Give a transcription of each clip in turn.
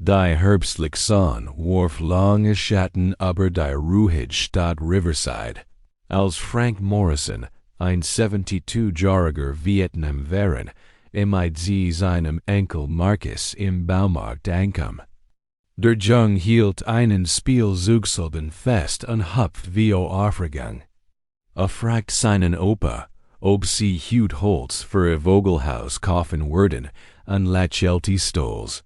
Die Herbstlich Sonne warf lange Schatten über die ruhige Stadt Riverside, als Frank Morrison, ein 72-jähriger Vietnamveteran, mit seinem Enkel Marcus im Baumarkt ankam. Der Jung hielt einen Spielzeugsoldaten fest und hupft wie Aufregung. Fragt seinen Opa, ob sie Hut Holz für ein Vogelhaus kaufen würden, und lächelte stolz.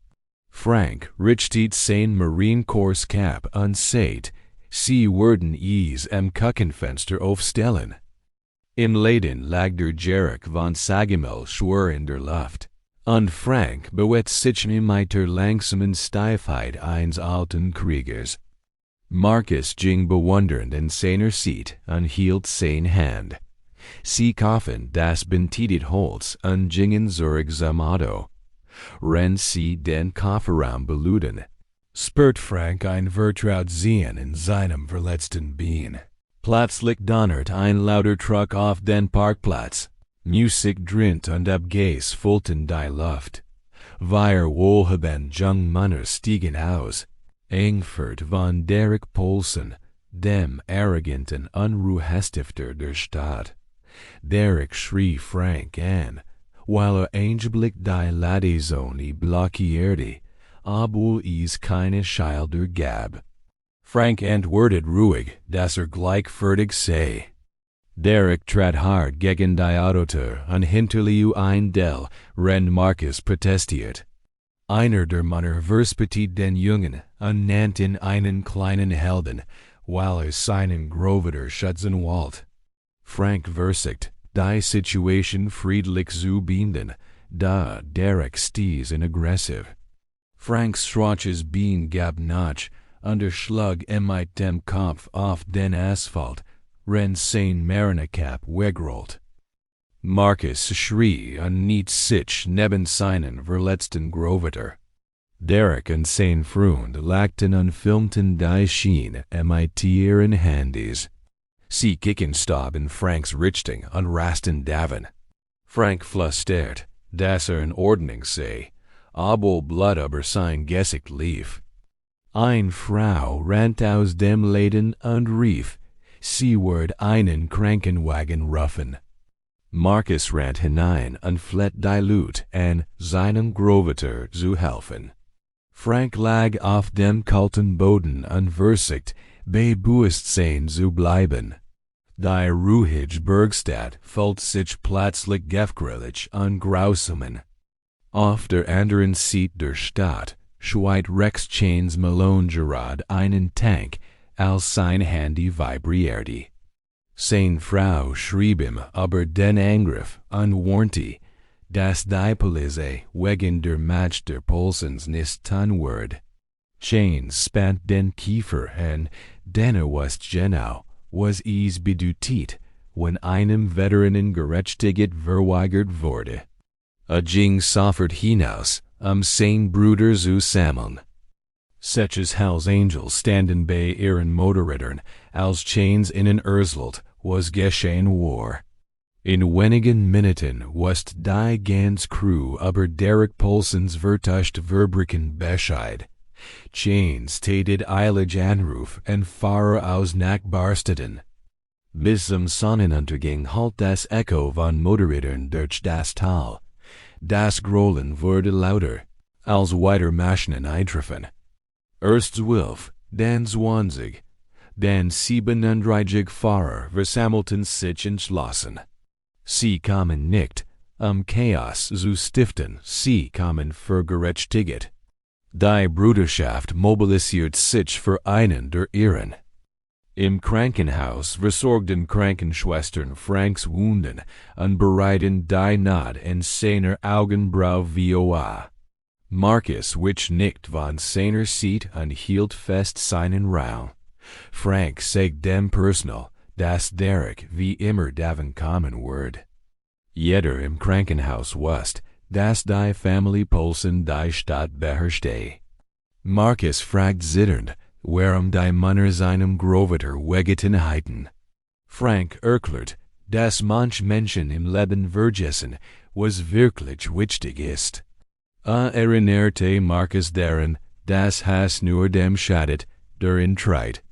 Frank richtet sein Marine Corps Cap und sagt, sie würden es am Küchenfenster aufstellen. Im Laden lag der Geruch von Sagamel schwer in der Luft, und Frank bewegt sich mit der langsamen Steifheit eines alten Kriegers. Marcus ging bewundernd in seiner Seat und hielt seine Hand. Sie kaufen das bentetet Holz und gingen zurück zum Auto. Wenn sie den Kofferraum beluden, spürt Frank ein Vertrautsein in seinem verletzten Bein. Plötzlich donnert ein lauter Truck auf den Parkplatz. Musik dröhnt und Abgas füllten die Luft. Wir wohlhabende junge Männer stiegen aus. Angefeuert von Derek Poulsen, dem arroganten Unruhestifter der Stadt. Derek schrie Frank an, weil angeblich die Ladezone blockierte, obwohl es keine Schilder gab. Frank antwortet ruhig, dass gleichfördig sei. Derek trat hart gegen die Autotür und hinterließ ein Dell, wenn Marcus protestiert. Einer der Männer verspottet den Jungen und nennt ihn einen kleinen Helden, weil seinen Groveter schützen wollte. Frank versiegt, die Situation friedlich zu binden, da Derek stieß in aggressiv. Franks schwaches Bein gab nach, und schlug mit dem Kopf auf den Asphalt, wenn sein Marinecap wegrollt. Marcus schrie und niet sich neben seinen verletzten Groveter. Derek und sein Freund lachten und filmten die Schien mit ihren Handys. Sie kicken Stab in Franks Richtung und rasten davon. Frank flüstert, dass in Ordnung sei, obwohl Blut über sein Gesicht lief. Eine Frau rannt aus dem Laden und rief, sie würde einen Krankenwagen rufen. Marcus rannt hinein und flett die Leute an, seinem Groveter zu helfen. Frank lag auf dem kalten Boden und versiegt, bei Bewusstsein zu bleiben. Die ruhige Bergstadt fühlt sich plötzlich gefährlich und grausamen. Auf der anderen Seite der Stadt schweit Rex Chains Malone gerade einen Tank, als sein Handy vibrierte. Seine Frau schrieb ihm über den Angriff und warnte, dass die Polizei wegen der Match der Polsens nicht tun würde. Chains spannt den Kiefer und denner was genau, was es bedeutet, wenn einem Veteranen Gerechtigkeit verweigert wurde. Ging sofort hinaus, sein Bruder zu sammeln. Solches Hells Angels standen bei ihren Motorrädern, als Chains ihnen erzählt, was geschehen war. In wenigen Minuten wusste die ganze Crew über Derek Poulsens vertuscht Verbrechen Bescheid. Chains tätet eilig Anruf und Fahrer aus Nachbarstädten. Bis zum Sonnenuntergang hallt das Echo von Motorrädern durch das Tal. Das Grollen wurde lauter, als weiter Maschinen eintreffen. Erst 12, dann 20, dann 37 Fahrer versammelten sich entschlossen. Sie kamen nicht, Chaos zu stiften, sie kamen für Gerechtigkeit. Die Brüderschaft mobilisiert sich für einen der ihren. Im Krankenhaus versorgten Krankenschwestern Franks Wunden und bereiten die Naht in seiner Augenbraue VOA. Marcus wich nicht von seiner Seat und hielt fest seinen Raum. Frank sagt dem Personal, dass Derek wie immer davon kommen würde. Jeder im Krankenhaus wusste, dass die Familie Poulsen die Stadt beherrschte. Marcus fragt zitternd, warum die Männer seinem Groveter wegeten heiten. Frank erklärt, dass manch Menschen im Leben vergessen, was wirklich wichtig ist. Erinnerte Marcus daran, das hast nur dem Schadet, der in Treit.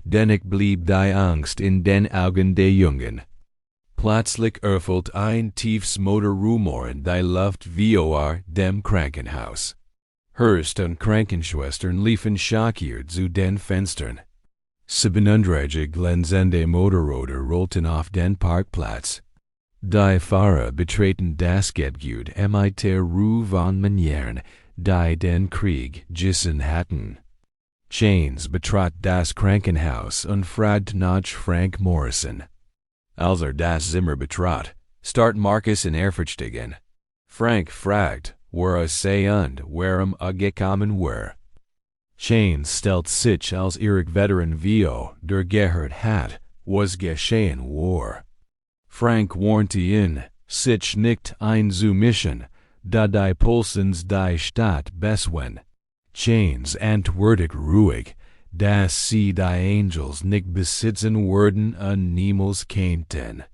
Dennoch blieb die Angst in den Augen der Jungen. Plötzlich erfüllt ein tiefes Motorrumor in die Luft vor dem Krankenhaus. Hörst und Krankenschwestern liefen schockiert zu den Fenstern. 700 glänzende Motorräder rollten auf den Parkplatz. Die Fahrer betreten das Gebäude mit der Ruhe von Manieren, die den Krieg gissen hatten. Chains betrat das Krankenhaus und fragte nach Frank Morrison. Als das Zimmer betrat, start Marcus in Ehrfurchtigen. Frank fragt, wer sei und warum gekommen war. Chains stellt sich als Veteran vor, der gehört hat, was geschehen war. Frank warnte ihn, sich nicht einzumischen, da die Pulsens die Stadt beswen. Chains antwortet ruhig, dass sie die Angels nicht besitzen würden und niemals könnten.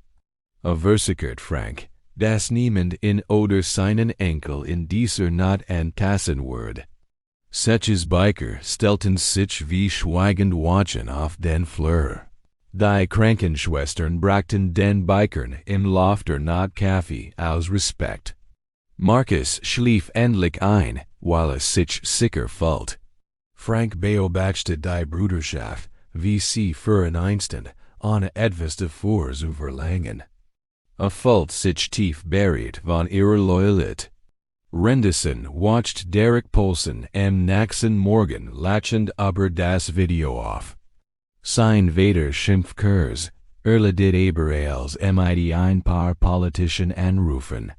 Versichert Frank, dass niemand in oder seinen Enkel in dieser Nacht antasten würde. Solches Biker stellten sich wie schweigend Watchen auf den Flur. Die Krankenschwestern brachten den Bikern im Lofter nach Kaffee aus Respekt. Marcus schlief endlich ein, weil es sich sicher fällt. Frank beobachtete die Brüderschaft, wie sie für ein Instant, ohne etwas davor zu verlangen. Fühlt sich tief buried von ihrer Loyalität. Rendison watched Derek Polson am nächsten Morgen lachend über das Video auf. Sein Vater Schimpfkurs, erledigt als mit ein paar Politischen anrufen.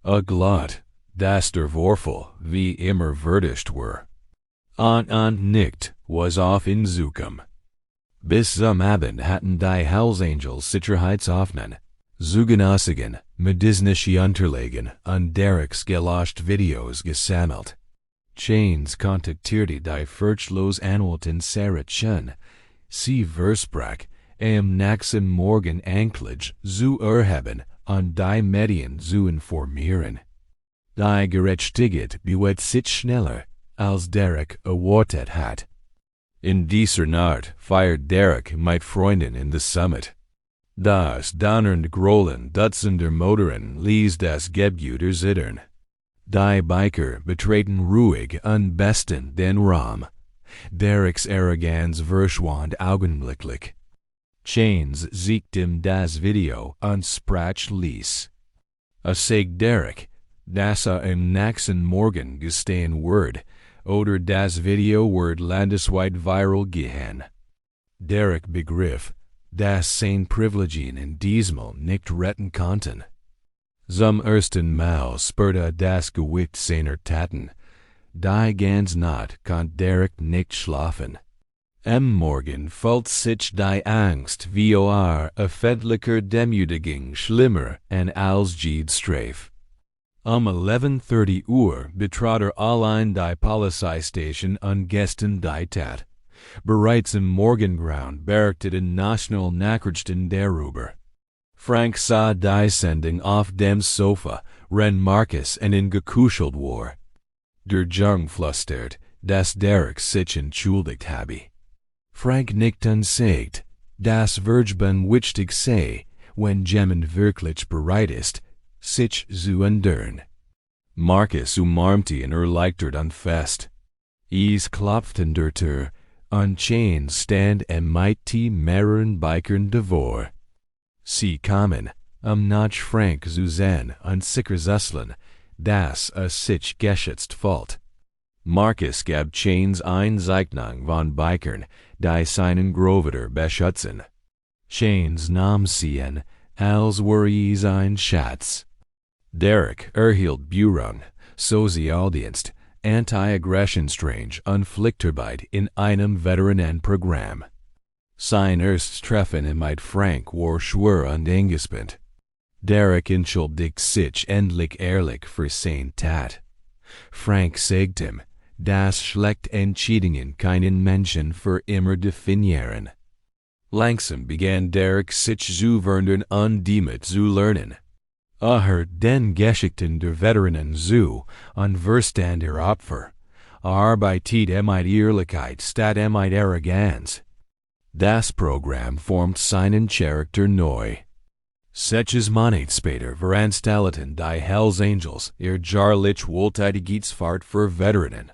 Glot, dass der Vorfall wie immer würdigt war. Und nicht, was auf in Zukunft. Bis zum Abend hatten die Hellsangels Sicherheitsaufnahmen, Zugenossigen, medizinische Unterlagen und Dereks gelöscht Videos gesammelt. Chains kontaktierte die furchtlos Anwältin Sarah Chen. Sie versprach, am nächsten Morgen Anklage zu erheben und die Medien zu informieren. Die Gerechtigkeit bewegt sich schneller, als Derek erwartet hat. In dieser Nacht feiert Derek mit Freunden in the Summit. Das donnernd Grollen Dutzender Motoren ließ das Gebäude zittern. Die Biker betreten ruhig und besten den Raum. Dereks Arroganz verschwand augenblicklich. Chains siegte das Video und sprach ließ. Sagt Derek, dass am nächsten Morgen gestehen wird, oder das Video wird landesweit viral gehen. Derek begriff, dass seine Privilegien in diesmal nicht retten konnten. Zum ersten Mal spürte das Gewicht seiner Taten. Die ganze Nacht konnte Derek nicht schlafen. Am Morgen fühlt sich die Angst vor öffentlicher Demütigung schlimmer als jede Strafe. 11:30 Uhr betrat allein die Polizeistation und gestern die Tat. Bereits im Morgengrauen berichteten national Nachrichten darüber. Frank sah die Sendung auf dem Sofa, wenn Marcus ihn gekuschelt war. Der Jung flüstert, dass Derek sich entschuldigt habe. Frank nickt und sagt, dass Verben wichtig sei, wenn jemand wirklich bereit ist, sich zu ändern. Marcus umarmte ihn erleichtert und fest. Es klopften der Tür, und Chains stand mit mehreren Bikern davor. Sie kamen, nach Frank zu sehen und sicherzustellen, dass sich geschützt fühlt. Marcus gab Chains eine Zeichnung von Bikern, die seinen Groveter beschützen. Chains nahm sie an, als wäre es ein Schatz. Derek erhielt Bureau, Sozialdienst, Anti-Aggression-Strange und Pflichtarbeit in einem Veteranenprogramm. Sein erstes Treffen mit Frank war schwer und angespannt. Derek entschuldigt sich endlich ehrlich für seine Tat. Frank sagt ihm, dass schlechte Entscheidungen keinen Menschen für immer definieren. Langsam begann Derek sich zu verändern und damit zu lernen. Den Geschichten der Veteranen zu und Verstand der Opfer, Arbeitet Ehrlichkeit statt Arroganz. Das Programm formt seinen Charakter neu. Setches Monat später veranstalten die Hells Angels ihr jahrlich Wohltätigkeitsfahrt für Veteranen.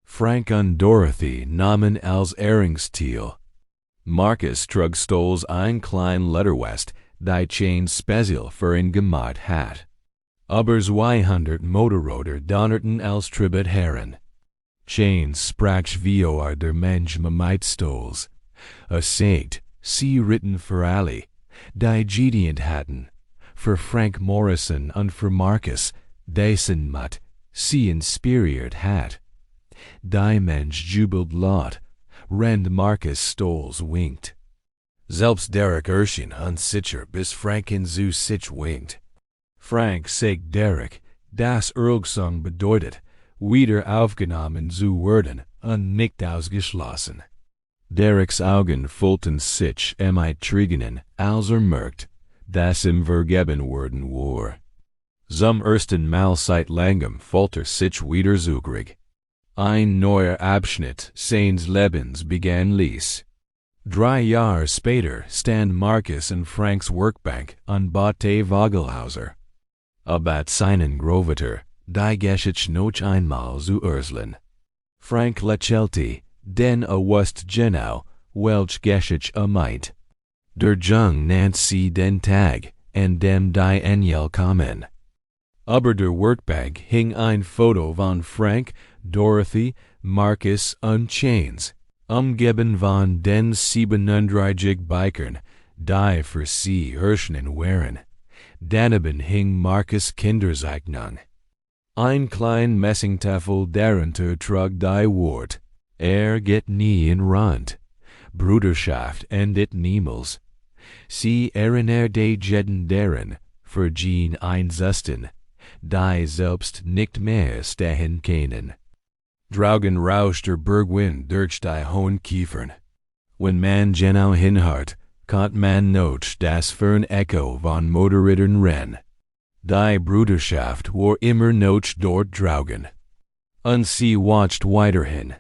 Frank und Dorothy nahmen als Ehrungsziel. Marcus trug stolz ein klein Letterwest, die Chain Spezial für ihn gemacht hat. Aber 200 Motorräder donnerten als Tribut heran. Chain sprach wie der Mensch mit Stolz. Sagt, sie ritten für alle, die gedient hatten, für Frank Morrison und für Marcus, dessen Mut sie inspiriert hat. Die Mensch jubelt laut, rend Marcus stolz winkt. Selbst Derek Erschien und sicher bis Frank in zu sich winkt. Frank sagt Derek, das Erlgesang bedeutet, wieder aufgenommen zu werden und nicht ausgeschlossen. Derek's Augen füllten sich mit Tränen, als merkt, dass ihm vergeben worden war. Zum ersten Mal seit langem fühlt sich wieder zugrig. Ein neuer Abschnitt seines Lebens begann ließ. 3 Jahre später stand Marcus in Franks Workbank an Botte Vogelhauser. Abat seinen Groveter, die Geschichte noch einmal zu erzählen. Frank lächelte, denn wusste genau, welch Geschichte meint. Der Jung nannt sie den Tag, an dem die Engel kamen. Über der Workbank hing ein Foto von Frank, Dorothy, Marcus und Chains, umgeben von den 37 Bikern, die für sie Hirschnen waren. Daneben hing Marcus' Kinderzeichnung. Ein klein Messingtafel darunter trug die Wort, geht nie in Rand. Brüderschaft endet niemals. Sie de jeden deren, für ihn einsetzten, die selbst nicht mehr stehen können. Draugen rauscht der Bergwind durch die hohen Kiefern. Wenn man genau hinhört, kann man noch das fern Echo von Motorrädern rennen. Die Brüderschaft war immer noch dort draugen. Und sie watcht weiterhin.